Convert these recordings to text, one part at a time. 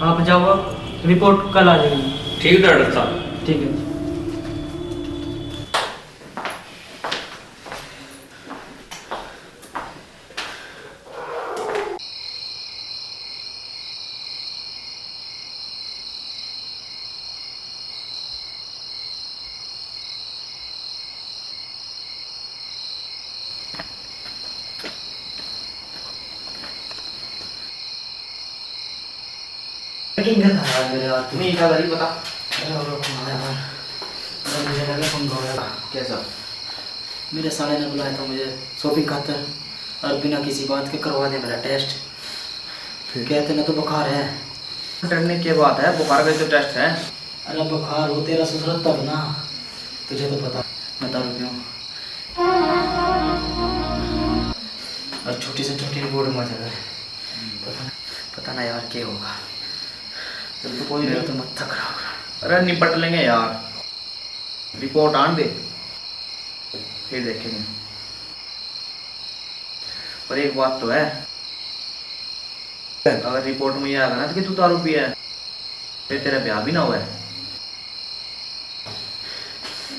आप जाओ, रिपोर्ट कल आ जाएगी। ठीक है डॉक्टर साहब। ठीक है। तुम्हें क्या करी बता। कैसा? मेरे साले ने बुलाया था मुझे शॉपिंग खातर और बिना किसी बात के करवा दे मेरा टेस्ट। कहते ना तो बुखार है। डरने की बात है, बुखार का जो टेस्ट है। अरे बुखार हो तेरा ससुर तब ना, तुझे तो पता मैं दारू पीऊँ और छोटी से छोटी रिपोर्ट में जाता है। पता ना यार क्या होगा। तो कोई मेरा नहीं, तो मत्था खराब हो रहा। अरे निपट लेंगे यार, रिपोर्ट आन दे फिर देखेंगे। पर एक बात तो है, अगर रिपोर्ट में ये आएगा ना तो कि तू दारू पिया है, फिर तेरा ब्याह भी ना हुआ है।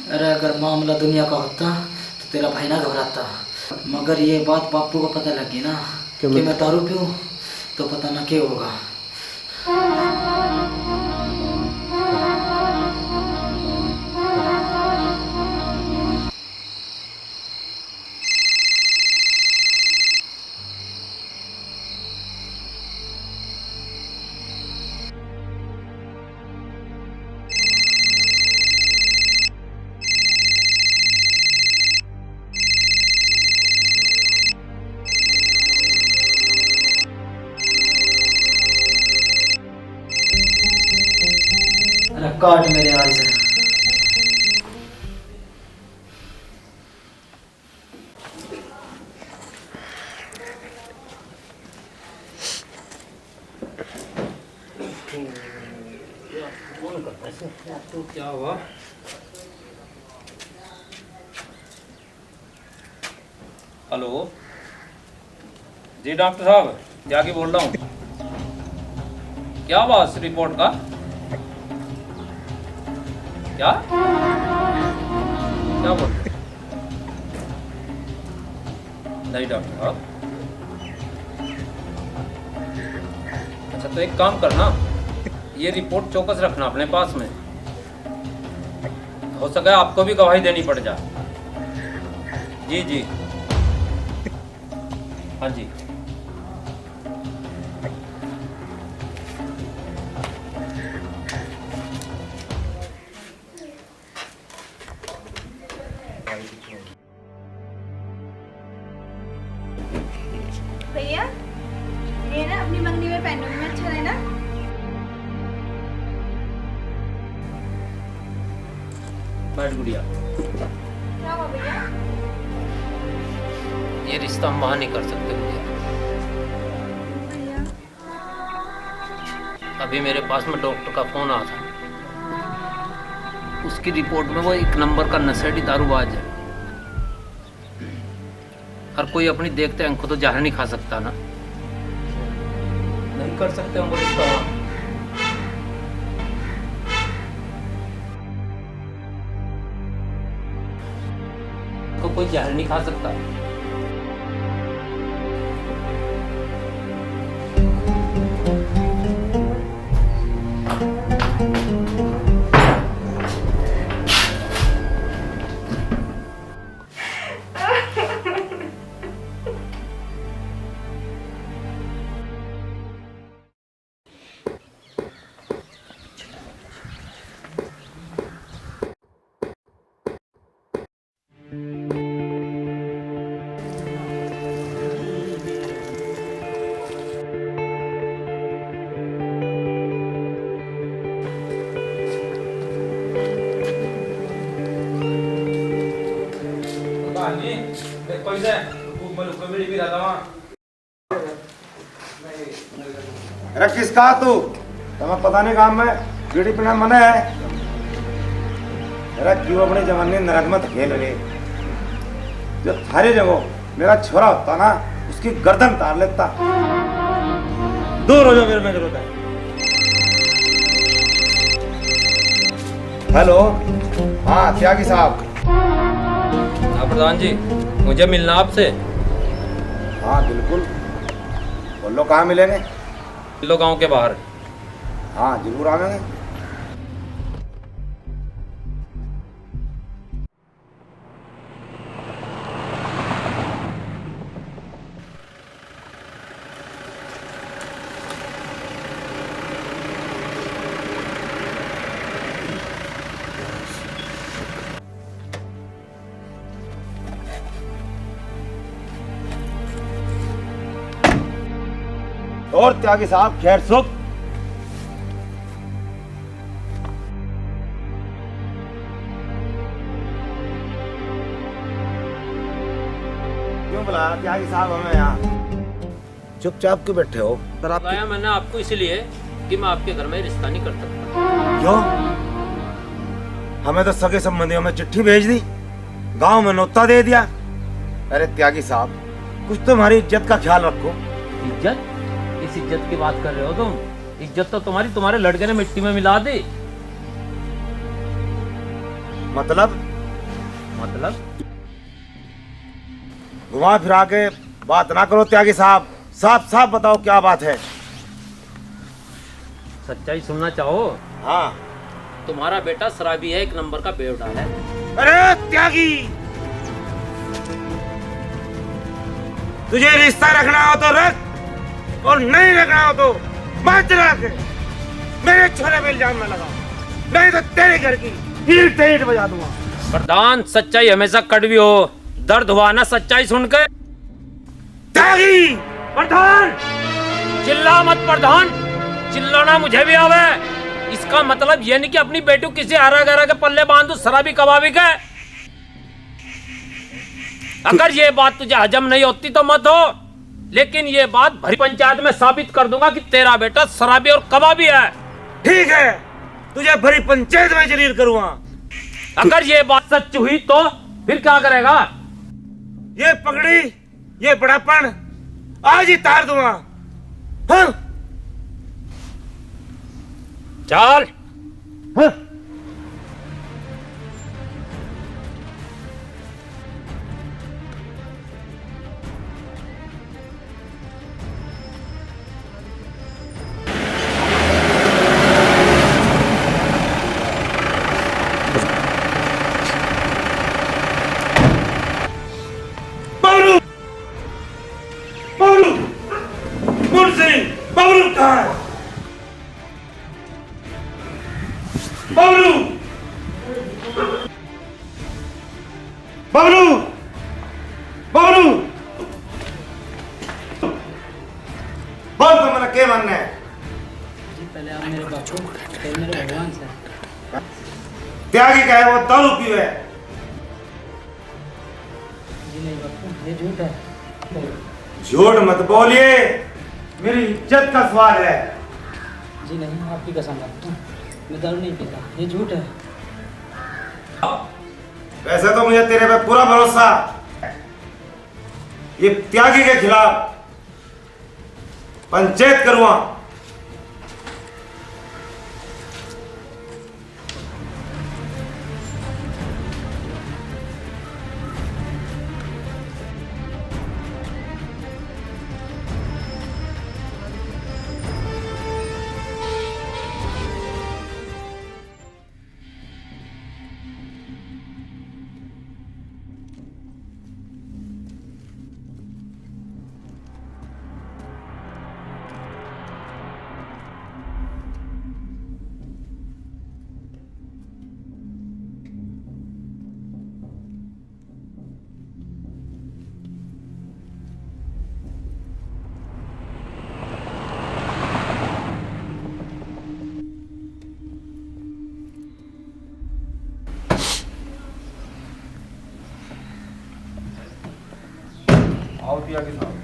अरे अगर मामला दुनिया का होता तो तेरा भाई ना घबराता, मगर ये बात बापू को पता लगी ना कि मैं दारू पीऊँ तो पता ना क्या होगा। अरे काट मेरे हाल से। तो क्या हुआ? हेलो जी डॉक्टर साहब, त्यागी बोल रहा हूँ। क्या हुआ रिपोर्ट का? क्या क्या बोल रहे? नहीं डॉक्टर साहब। अच्छा तो एक काम करना, ये रिपोर्ट चौकस रखना अपने पास में, हो सके आपको भी गवाही देनी पड़ जाए। जी जी हाँ जी। भैया ये ना अपनी मंगनी में पहनोगे, में अच्छा है ना? बैठ गुड़िया। क्या हुआ भैया? ये रिश्ता हम वहाँ नहीं कर सकते गुड़िया। भैया अभी मेरे पास में डॉक्टर का फोन आया था, उसकी रिपोर्ट में वो एक नंबर का नशेड़ी दारूबाज है। हर कोई अपनी देखते आंखों तो जहर नहीं खा सकता ना। नहीं कर सकते हम वो रिश्ता। तो कोई जहर नहीं खा सकता। अरे किसका तू तुम्हें पता नहीं काम में बीड़ी पीना मना है। अरे क्यों अपनी जवानी नरक मत खेल रहे। जो थारी जगह मेरा छोरा होता ना उसकी गर्दन तार लेता। दूर हो जाओ मेरे में जरूरत है। हेलो, हाँ त्यागी साहब। हाँ प्रधान जी, मुझे मिलना आपसे। हाँ बिल्कुल, बोलो कहाँ मिलेंगे? लो गांव के बाहर। हाँ जरूर आवेंगे। और त्यागी साहब खैर सुख? क्यों बुलाया त्यागी साहब हमें यहाँ? चुपचाप क्यों बैठे हो? सर आप बुलाया मैंने आपको इसलिए कि मैं आपके घर में रिश्ता नहीं कर सकता। क्यों? हमें तो सगे संबंधियों में चिट्ठी भेज दी, गांव में नोता दे दिया। अरे त्यागी साहब, कुछ तो हमारी इज्जत का ख्याल रखो। इज्जत? इस इज्जत की बात कर रहे हो तुम? इज्जत तो तुम्हारे लड़के ने मिट्टी में मिला दी। मतलब घुमा फिरा के बात ना करो त्यागी साहब, साफ साफ बताओ क्या बात है। सच्चाई सुनना चाहो? हाँ। तुम्हारा बेटा शराबी है, एक नंबर का बेवड़ा है। अरे त्यागी, तुझे रिश्ता रखना हो तो रख, और नहीं रखना हो तो मत रख। मेरे छोरे में इल्जाम न लगाओ, नहीं तो तेरे घर की ईंट ईंट बजा दूंगा। प्रधान, सच्चाई हमेशा कड़वी हो, दर्द हुआ ना सच्चाई सुनकर। त्यागी! प्रधान चिल्ला मत प्रधान, चिल्लाना मुझे भी आवे। इसका मतलब ये नहीं कि अपनी बेटी को किसी हरा गरा के पल्ले बांध दो, शराबी कबाबी के। अगर ये बात तुझे हजम नहीं होती तो मत हो, लेकिन ये बात भरी पंचायत में साबित कर दूंगा कि तेरा बेटा शराबी और कबाबी है। ठीक है, तुझे भरी पंचायत में जलील करूंगा। अगर ये बात सच हुई तो फिर क्या करेगा? ये पगड़ी, ये बड़ापन आज ही तार दूंगा। हाँ? चल। हाँ? बबलू कहाँ है? बबलू! बबलू! बबलू! बोल तो मेरा क्या मानना है? जी पहले आप मेरे बापू, फिर मेरे भगवान से। त्यागी का है वो दारू पीवे है। जी नहीं बापू, ये झूठ है। झूठ मत बोलिए, मेरी इज्जत का सवाल है। जी नहीं, आपकी कसम बापू, मैं दारू नहीं पीता, ये झूठ है। वैसे तो मुझे तेरे पे पूरा भरोसा, ये त्यागी के खिलाफ पंचायत करूंगा। आओ त्यागी साहब।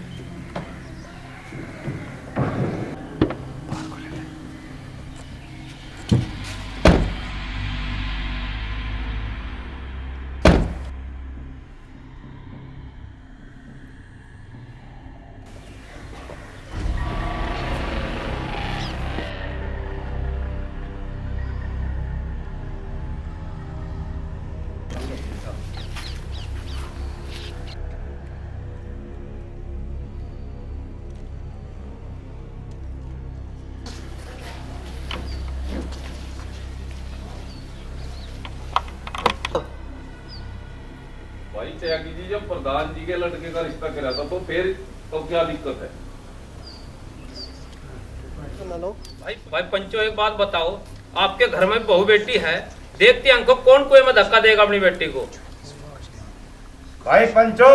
भाई त्यागी जी, जब प्रधान जी के लड़के का रिश्ता करा था तो फिर तो क्या दिक्कत है? भाई पंचो, एक बात बताओ, आपके घर में बहू बेटी है, देखते अंक कौन कुएं में धक्का देगा अपनी बेटी को? भाई पंचो,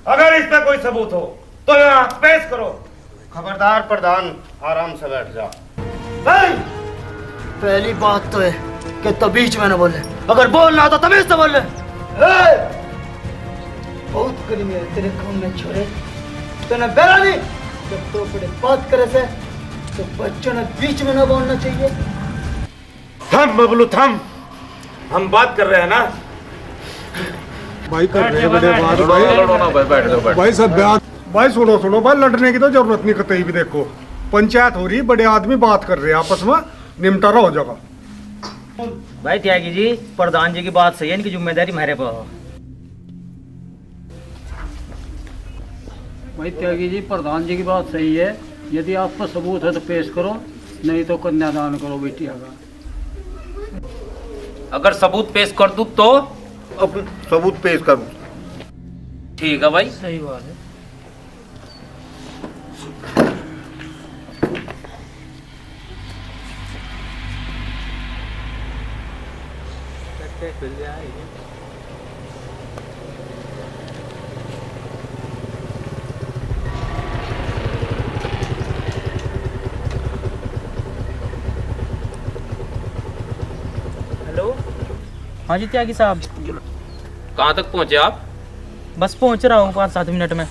अगर इस पे कोई सबूत हो तो यहाँ पेश करो। खबरदार प्रधान, आराम से बैठ जा। पहली बात तो है कि तो बीच में न बोले, अगर बोलना हो तो तमीज से बोले। बहुत करीब है तेरे खून में छोरे, तूने बेरा नहीं। जब तो बड़े बात करे से तो बच्चों ने बीच में न बोलना चाहिए। थम बबलू थम, हम बात कर रहे हैं ना। भाई कर रहे हैं बड़े बात भाई। भाई सब बयान भाई सुनो भाई, लड़ने की तो जरूरत नहीं कतई भी। देखो पंचायत हो रही, बड़े आदमी बात कर रहे हैं आपस में, निमटारा हो जाएगा। भाई त्यागी जी, प्रधान जी की बात सही है, इनकी जिम्मेदारी हमारे पर हो। भाई त्यागी जी, प्रधान जी की बात सही है, यदि आप पर सबूत है तो पेश करो, नहीं तो कन्यादान करो बेटिया का। अगर सबूत पेश कर दूं तो? अब सबूत पेश करूं। ठीक है भाई। सही बात है। हेलो, हाँ जी त्यागी साहब। कहाँ तक पहुँचे आप? बस पहुंच रहा हूँ 5-7 मिनट में।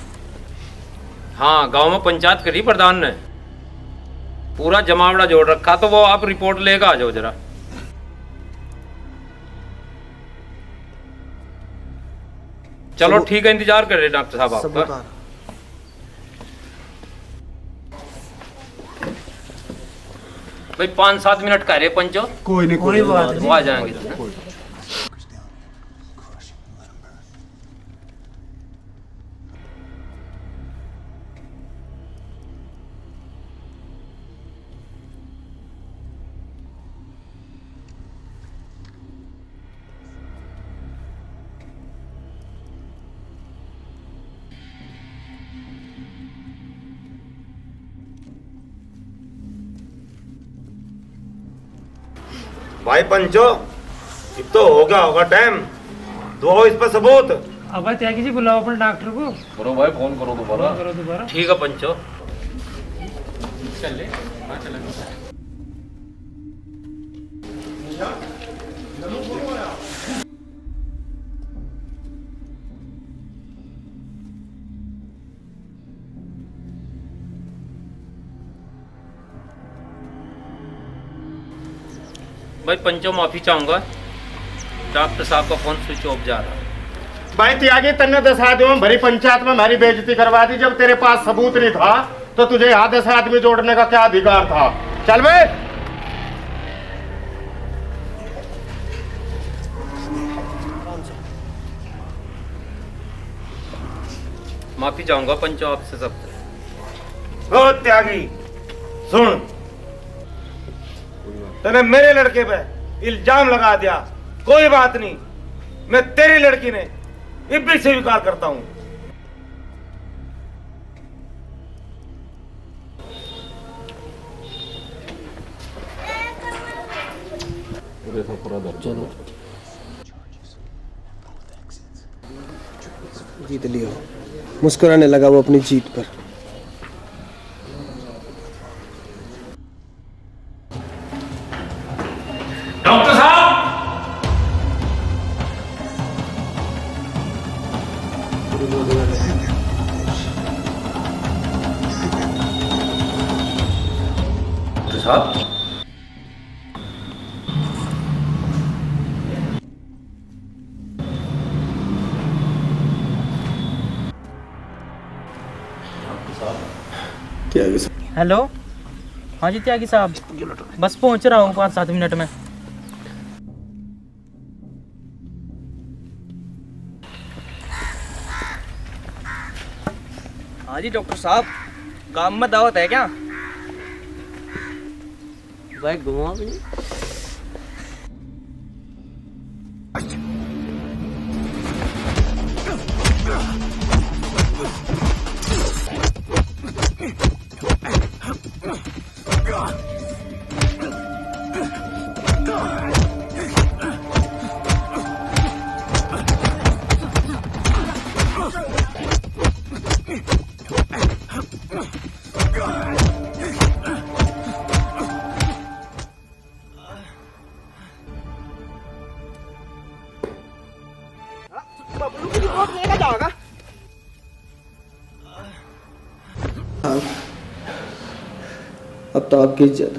हाँ, गांव में पंचायत करी प्रधान ने, पूरा जमावड़ा जोड़ रखा, तो वो आप रिपोर्ट लेकर आ जाओ जरा। चलो ठीक है, इंतजार कर रहे डॉक्टर साहब आपका। भाई 5-7 मिनट कह रहे पंचो। कोई नहीं, कोई बात नहीं, वो आ जाएंगे। भाई पंचो, अब तो हो गया होगा टाइम, दो इस पर सबूत। अब भाई त्यागी जी, बुलाओ अपने डॉक्टर को। करो भाई, फोन करो दोबारा। ठीक है पंचो। चल ले, हाँ चले। भाई पंचो, माफी चाहूंगा, डॉक्टर साहब का फोन स्विच ऑफ जा रहा है। भाई त्यागी, तन्ने 10 आदमी में भरी पंचायत में हमारी बेइज्जती करवा दी। जब तेरे पास सबूत नहीं था तो तुझे यहाँ 10 आदमी जोड़ने का क्या अधिकार था? चल बे। माफी चाहूंगा पंचो आपसे सबसे। ओ त्यागी सुन, तूने मेरे लड़के पे इल्जाम लगा दिया, कोई बात नहीं, मैं तेरी लड़की ने ये भी स्वीकार करता हूं। चलो जीत लिया। मुस्कुराने लगा वो अपनी जीत पर। डॉक्टर साहब, डॉक्टर साहब, हेलो, हाँ जी त्यागी साहब, बस पहुंच रहा हूँ 5-7 मिनट में। हाँ जी डॉक्टर साहब, काम में दावत है क्या? भाई घुमा भी बबलू की रिपोर्ट लेकर जाओगा। अब तो आपकी इज्जत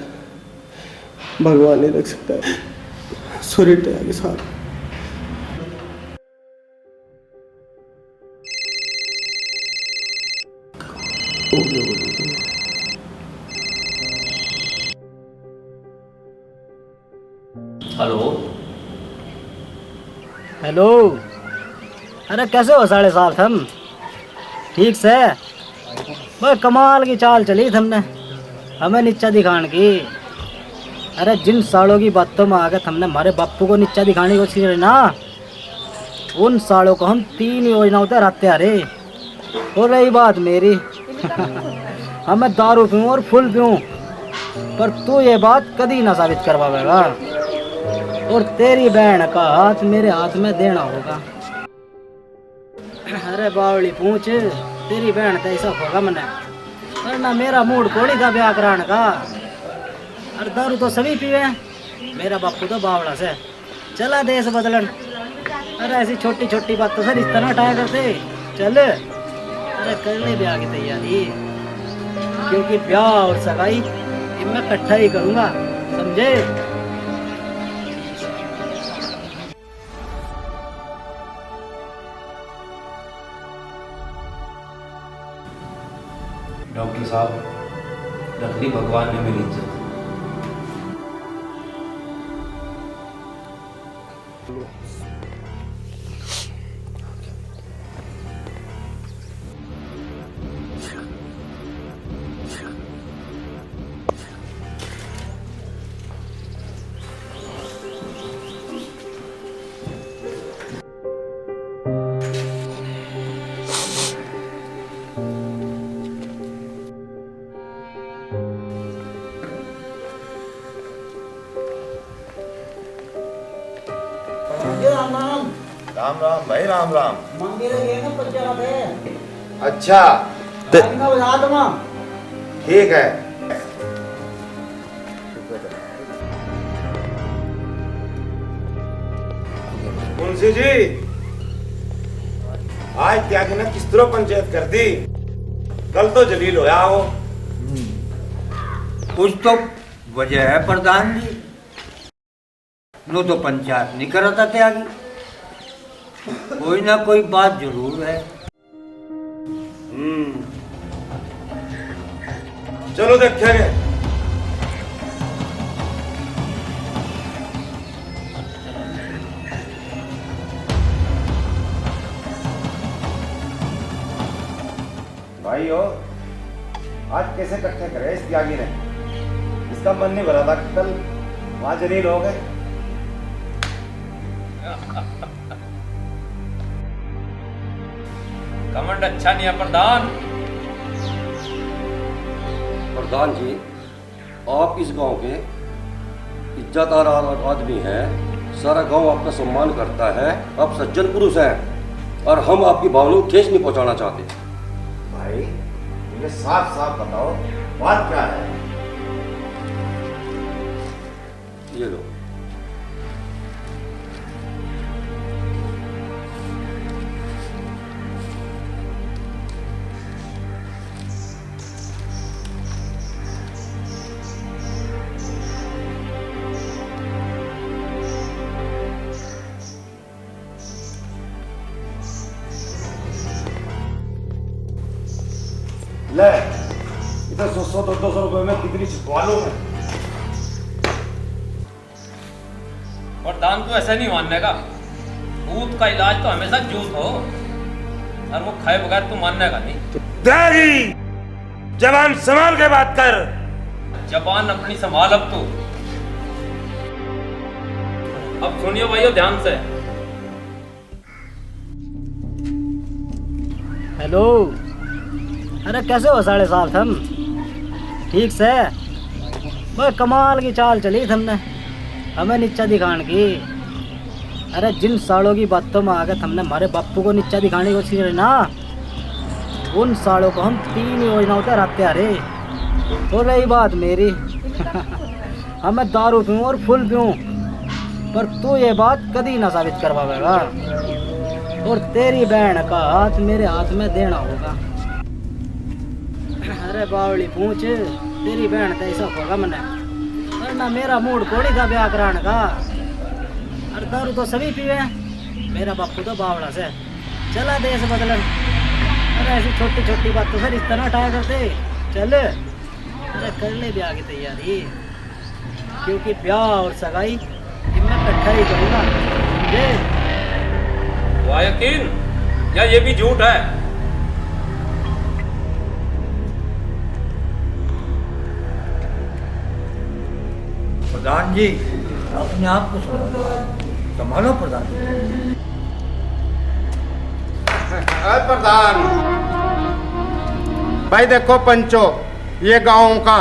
भगवान नहीं रख सकता है। सॉरी टैग साहब। हेलो। हेलो। अरे कैसे हो साढ़े साथ हम? ठीक से? बस कमाल की चाल चली हमने, हमें नीचा दिखाने की। अरे जिन सालों की बातों में आकर हमने हमारे बापू को नीचा दिखाने की कोशिश करी ना, उन सालों को हम 3 योजनाओं तक रहते आ रहे। और रही बात मेरी हमें दारू पीऊँ और फुल पीऊँ, पर तू ये बात कभी ना साबित कर पाएगा। और तेरी बहन का हाथ मेरे हाथ में देना होगा। अरे बावली पूछ, तेरी बहन तो ऐसा होगा मैंने, वरना मेरा मूड कोड़ी था ब्याह कराने का। और दारू तो सभी पीवे, मेरा बापू तो बावड़ा से चला देश बदलन। अरे ऐसी छोटी छोटी बातों से रिश्ता ना हटाया करते। चल अरे कर ले ब्याह की तैयारी, क्योंकि ब्याह और सगाई मैं इकट्ठा ही करूँगा, समझे? डॉक्टर साहब, रख ली भगवान ने मेरी इज्जत। राम राम भाई, राम राम। मंदिर गए ना पंचायत है। अच्छा ठीक है। मुंशी जी, आज त्यागी ने किस तरह पंचायत कर दी? कल तो जलील होया हो। कुछ तो वजह है प्रधान जी, नो तो पंचायत नहीं करा था त्यागी। कोई ना कोई बात जरूर है। चलो देखेंगे। भाई हो, आज कैसे इकट्ठे करे इस त्यागी ने? इसका मन नहीं भरा था कि कल वहां जलील हो गए। कमांड अच्छा नहीं है प्रधान। प्रधान जी, आप इस गांव के इज्जतदार आदमी हैं, सारा गांव आपका सम्मान करता है, आप सज्जन पुरुष हैं और हम आपकी भावनाओं को ठेस नहीं पहुंचाना चाहते। भाई मुझे साफ साफ बताओ, बात क्या है? ये लो। ले, इधर 100-200 रुपए में कितनी छिपवा लो। प्रधान को ऐसा नहीं मानने का, भूत का इलाज तो हमेशा जूत हो, और वो खाए बगैर तू मानने का नहीं। त्यागी, जबान संभाल के बात कर। जबान अपनी संभाल अब तो। अब सुनिए भाइयों ध्यान से। हेलो, अरे कैसे हो साढ़े साल हम? ठीक से? बस कमाल की चाल चली हमने, हमें नीचा दिखाने की। अरे जिन सालों की बातों में आगे हमने हमारे बापू को नीचा दिखाने की कोशिश की ना, उन सालों को हम 3 योजनाओं पर हराते आ रहे। तो रही बात मेरी हमें दारू पीऊँ और फुल पीऊँ, पर तू ये बात कभी ना साबित कर पाएगा, और तेरी बहन का हाथ मेरे हाथ में देना होगा। अरे बावली पूछ, तेरी बहन तो ऐसा होगा मैंने, वरना मेरा मूड कोड़ी था ब्याह कराने का। अरे दारू तो सभी पीवे, मेरा बापू तो बावड़ा से चला देश बदलन। अरे ऐसी छोटी छोटी बात तो सर इस तरह उठाया करते। चल अरे कर ले ब्याह की तैयारी, क्योंकि ब्याह और सगाई मैं इकट्ठा ही करूँगा। हुआ यकीन या ये भी झूठ है? प्रधान जी अपने आप को संभालो प्रधान। प्रधान भाई देखो पंचो, ये गांव का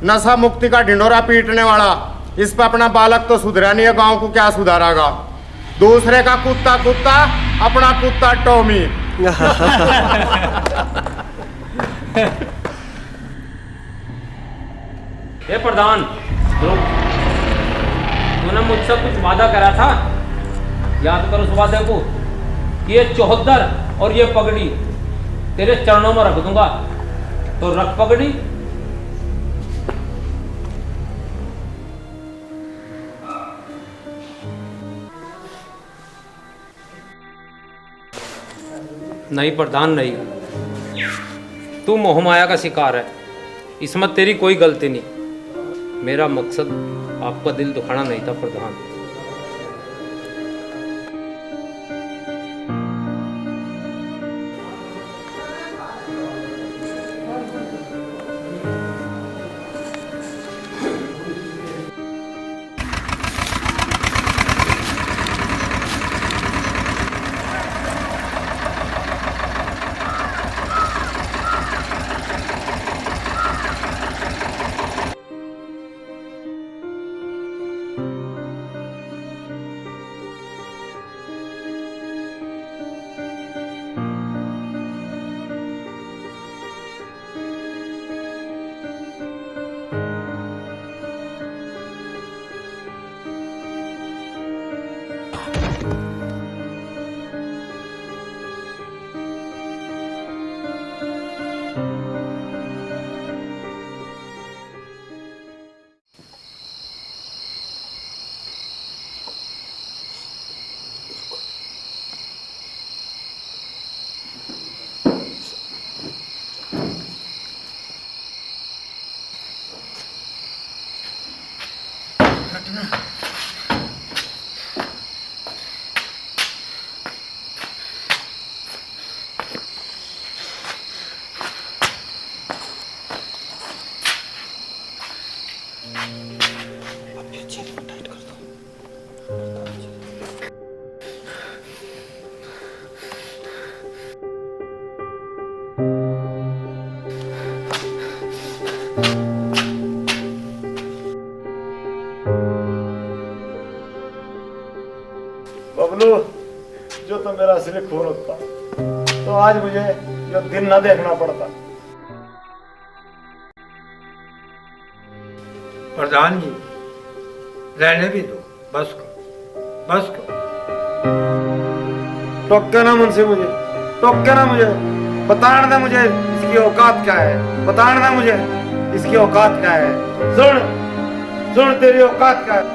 नशा मुक्ति का ढिंडोरा पीटने वाला, इस पे अपना बालक तो सुधरा नहीं है, गांव को क्या सुधारेगा? दूसरे का कुत्ता कुत्ता, अपना कुत्ता टॉमी। हे प्रधान, तूने मुझसे कुछ वादा करा था, याद करो उस वादे को। ये 74 और ये पगड़ी तेरे चरणों में रख दूंगा, तो रख पगड़ी। नहीं प्रधान नहीं, तू मोहमाया का शिकार है, इसमें तेरी कोई गलती नहीं। मेरा मकसद आपका दिल दुखाना नहीं था प्रधान। बबलू, जो तो मेरा असली खून होता तो आज मुझे ये दिन न देखना पड़ता। प्रधान जी रहने भी दो, बस करो बस करो। टोके ना मुझसे, मुझे टोके ना, मुझे बताने दे मुझे इसकी औकात क्या है, बताने दे मुझे इसकी औकात क्या है। सुन सुन तेरी औकात क्या है।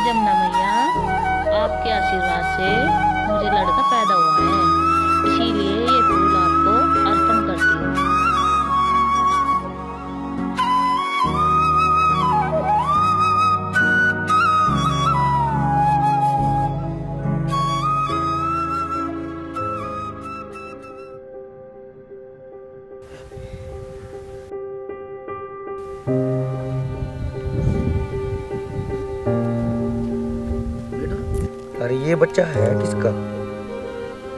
जमुना मैया, आपके आशीर्वाद से मुझे लड़का पैदा हुआ है। इसीलिए ये फूल आपको अर्पण करती हूँ। अरे ये बच्चा है किसका?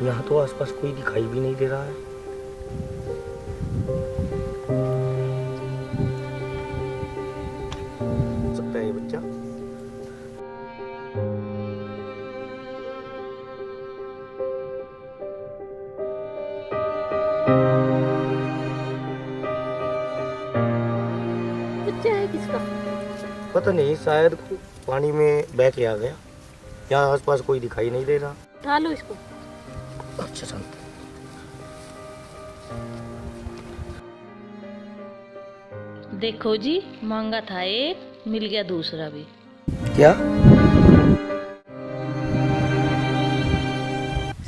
यहाँ तो आसपास कोई दिखाई भी नहीं दे रहा है। सकता है ये बच्चा? बच्चा है किसका? पता नहीं, शायद पानी में बह के आ गया। यहाँ आसपास कोई दिखाई नहीं दे रहा। उठा लो इसको। अच्छा शांति। देखो जी, मांगा था एक, मिल गया दूसरा भी। क्या?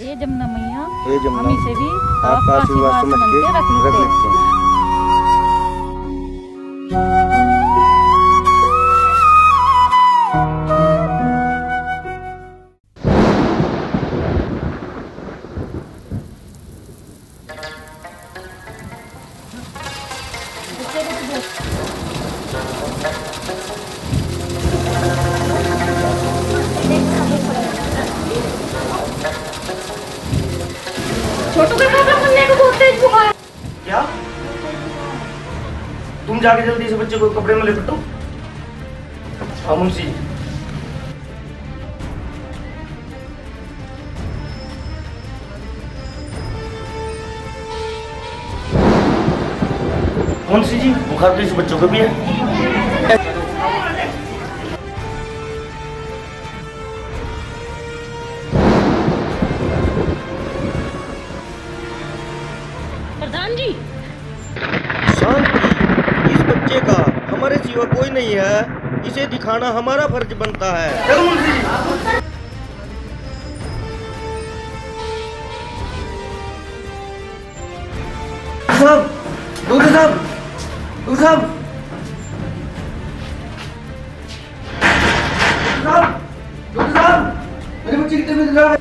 ये जमुना मैया, ये जमुना, हम इसे भी आपका आशीर्वाद समझ के रख लेते हैं। छोटू के पापा मुन्ने को बहुत तेज बुखार। क्या? तुम जाके जल्दी से बच्चे को कपड़े में लिपटो। हाँ मुंशी। मुंशी जी, बुखार तो इस बच्चों को भी है। प्रधान जी, शांति। इस बच्चे का हमारे सिवा कोई नहीं है, इसे दिखाना हमारा फर्ज बनता है। चलो मुंशी जी। साहब, डॉक्टर साहब, डॉक्टर साहब, डॉक्टर साहब, मेरे बच्चे की तबीयत खराब है।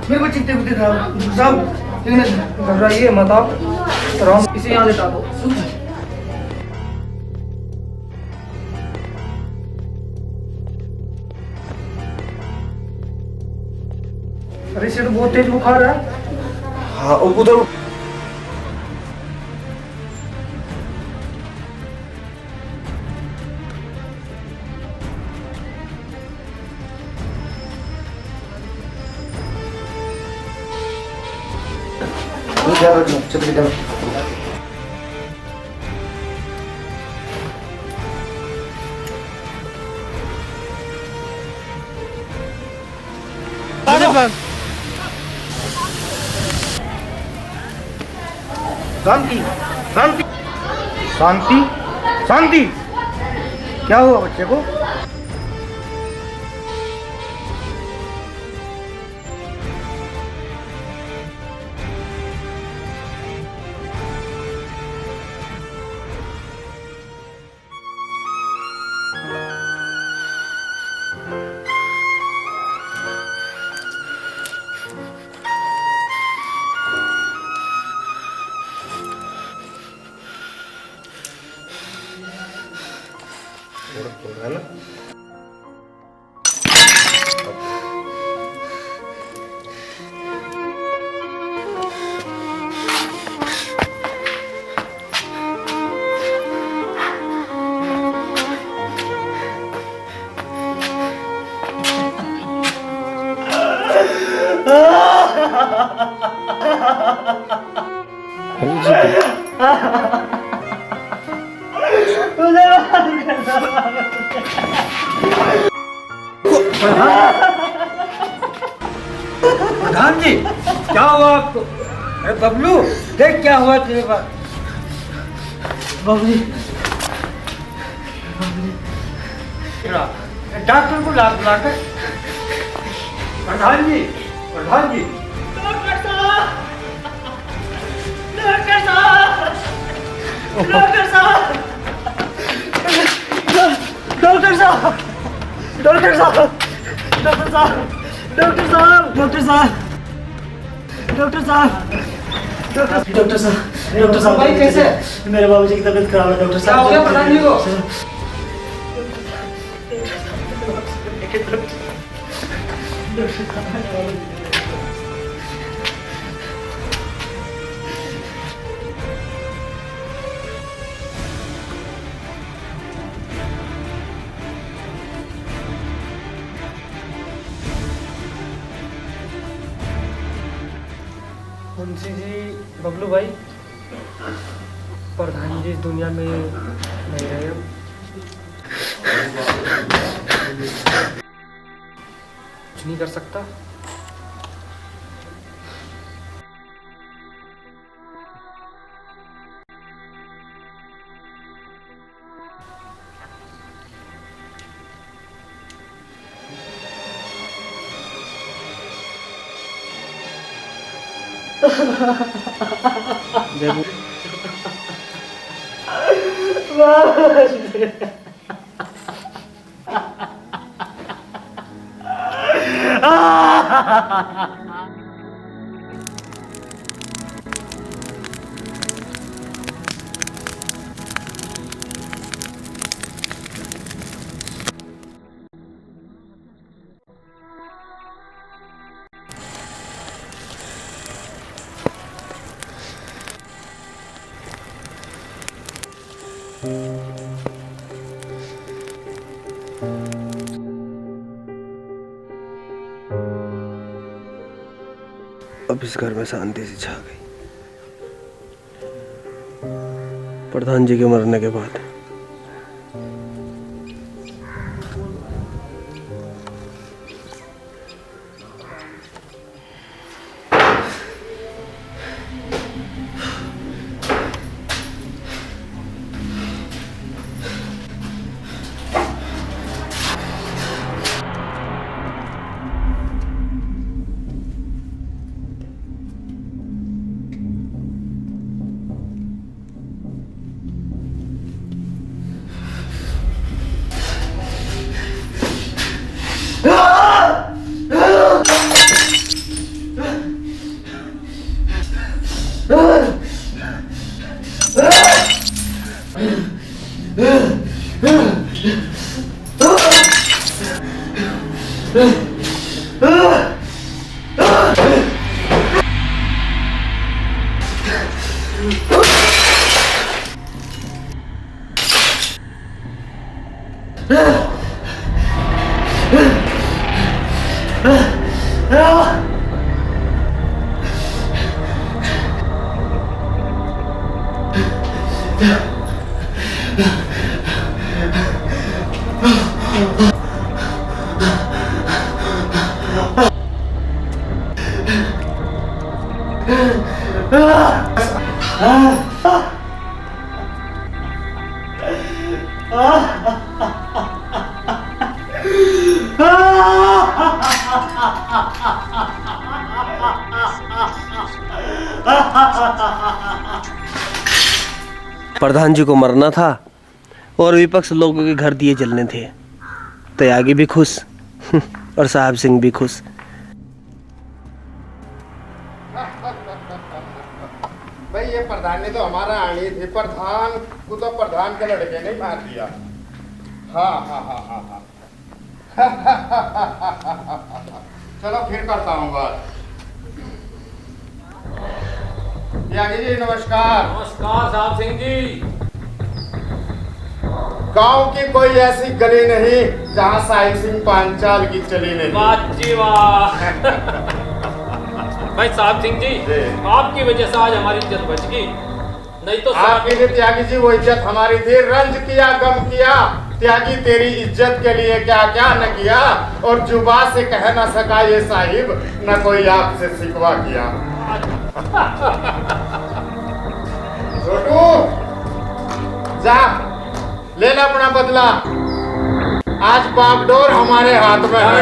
मेरे बच्चे की तबीयत खराब है साहब, लेकिन घबराइए मत आप, आराम। इसे यहाँ लेटा दो। अरे इसे तो बहुत तेज बुखार है। हाँ उधर। छतरी डालो। शांति, शांति, शांति, शांति। क्या हुआ बच्चे को? है ना? प्रधान जी क्या हुआ आपको? अरे बबलू देख क्या हुआ तेरे पास। बाबूजी डॉक्टर को बुला कर। प्रधान जी प्रधान जी डॉक्टर साहब डॉक्टर साहब डॉक्टर साहब डॉक्टर साहब डॉक्टर साहब डॉक्टर साहब डॉक्टर साहब डॉक्टर साहब डॉक्टर साहब डॉक्टर साहब डॉक्टर साहब भाई कैसे? मेरे बाबूजी की तबीयत खराब है डॉक्टर साहब। क्या हो गया प्रधान जी को? मुंशी जी बबलू भाई प्रधान जी इस दुनिया में नहीं रहे अब। कुछ नहीं कर सकता। अब इस घर में शांति सी छा गई। प्रधान जी के मरने के बाद प्रधान जी को मरना था और विपक्ष लोगों के घर दिए जलने थे। त्यागी भी खुश और साहब सिंह भी खुश। भाई ये प्रधान ने तो हमारा आनी थी। प्रधान को तो प्रधान के लड़के ने मार दिया। हाँ हाँ हाँ हाँ हाँ चलो फिर करता हूँ बात। त्यागी जी नमस्कार। नमस्कार साहब सिंह जी। गांव की कोई ऐसी गली नहीं जहां साहिब सिंह पांचाल की चली नहीं। वाह जी वाह। भाई साहब सिंह जी आपकी वजह से आज हमारी इज्जत बच गई, नहीं तो आपकी त्यागी जी वो इज्जत हमारी थी। रंज किया गम किया त्यागी तेरी इज्जत के लिए क्या क्या न किया, और जुबा से कह न सका ये साहिब, न कोई आपसे शिकवा किया। छोटू जा ले ला अपना बदला, आज बागडोर हमारे हाथ में है।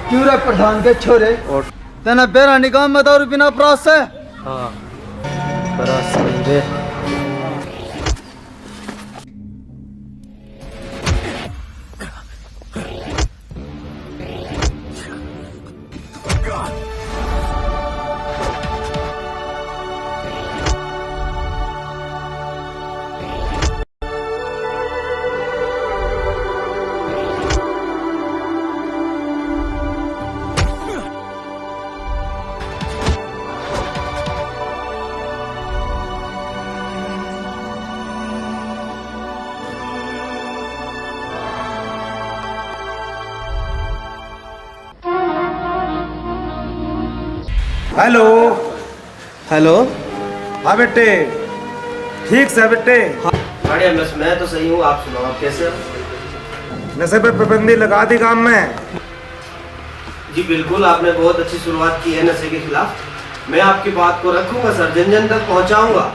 क्यों रे प्रधान के छोरे, तेने बेरा निकाम में दारू बिना अपराध से? हाँ अपराध से रे। Hello hello. हाँ बेटे, ठीक से बेटे। बढ़िया, मैं तो सही हूँ, आप सुनाओ, आप कैसे हो? नशे पे पाबंदी लगा दी काम में। जी बिल्कुल, आपने बहुत अच्छी शुरुआत की है नशे के खिलाफ। मैं आपकी बात को रखूंगा सर, जन जन तक पहुंचाऊंगा।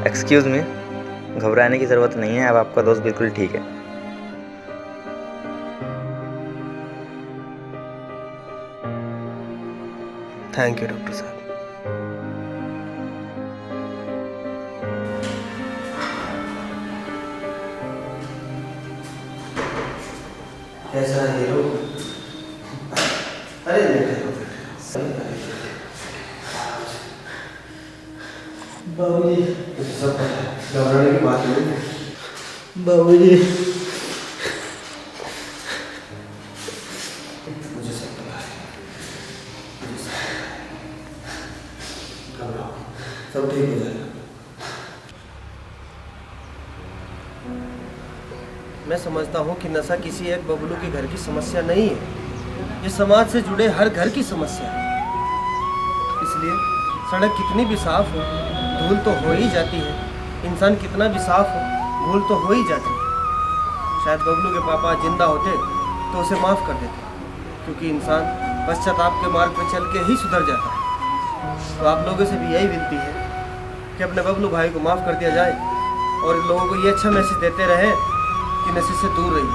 एक्सक्यूज़ मी, घबराने की ज़रूरत नहीं है, अब आपका दोस्त बिल्कुल ठीक है। थैंक यू डॉक्टर साहब। कैसा हीरो? अरे बाबूजी, सब घबराने की बात नहीं। बाबूजी मुझे सब पता है, घबराओ, सब ठीक हो जाएगा। मैं समझता हूँ कि नशा किसी एक बबलू के घर की समस्या नहीं है, ये समाज से जुड़े हर घर की समस्या है। इसलिए सड़क कितनी भी साफ हो, धूल तो हो ही जाती है। इंसान कितना भी साफ हो, भूल तो हो ही जाती है। शायद बबलू के पापा जिंदा होते तो उसे माफ़ कर देते, क्योंकि इंसान पश्चाताप के मार्ग पर चल के ही सुधर जाता है। तो आप लोगों से भी यही विनती है कि अपने बबलू भाई को माफ़ कर दिया जाए और लोगों को ये अच्छा मैसेज देते रहे कि नशे से दूर रहिए।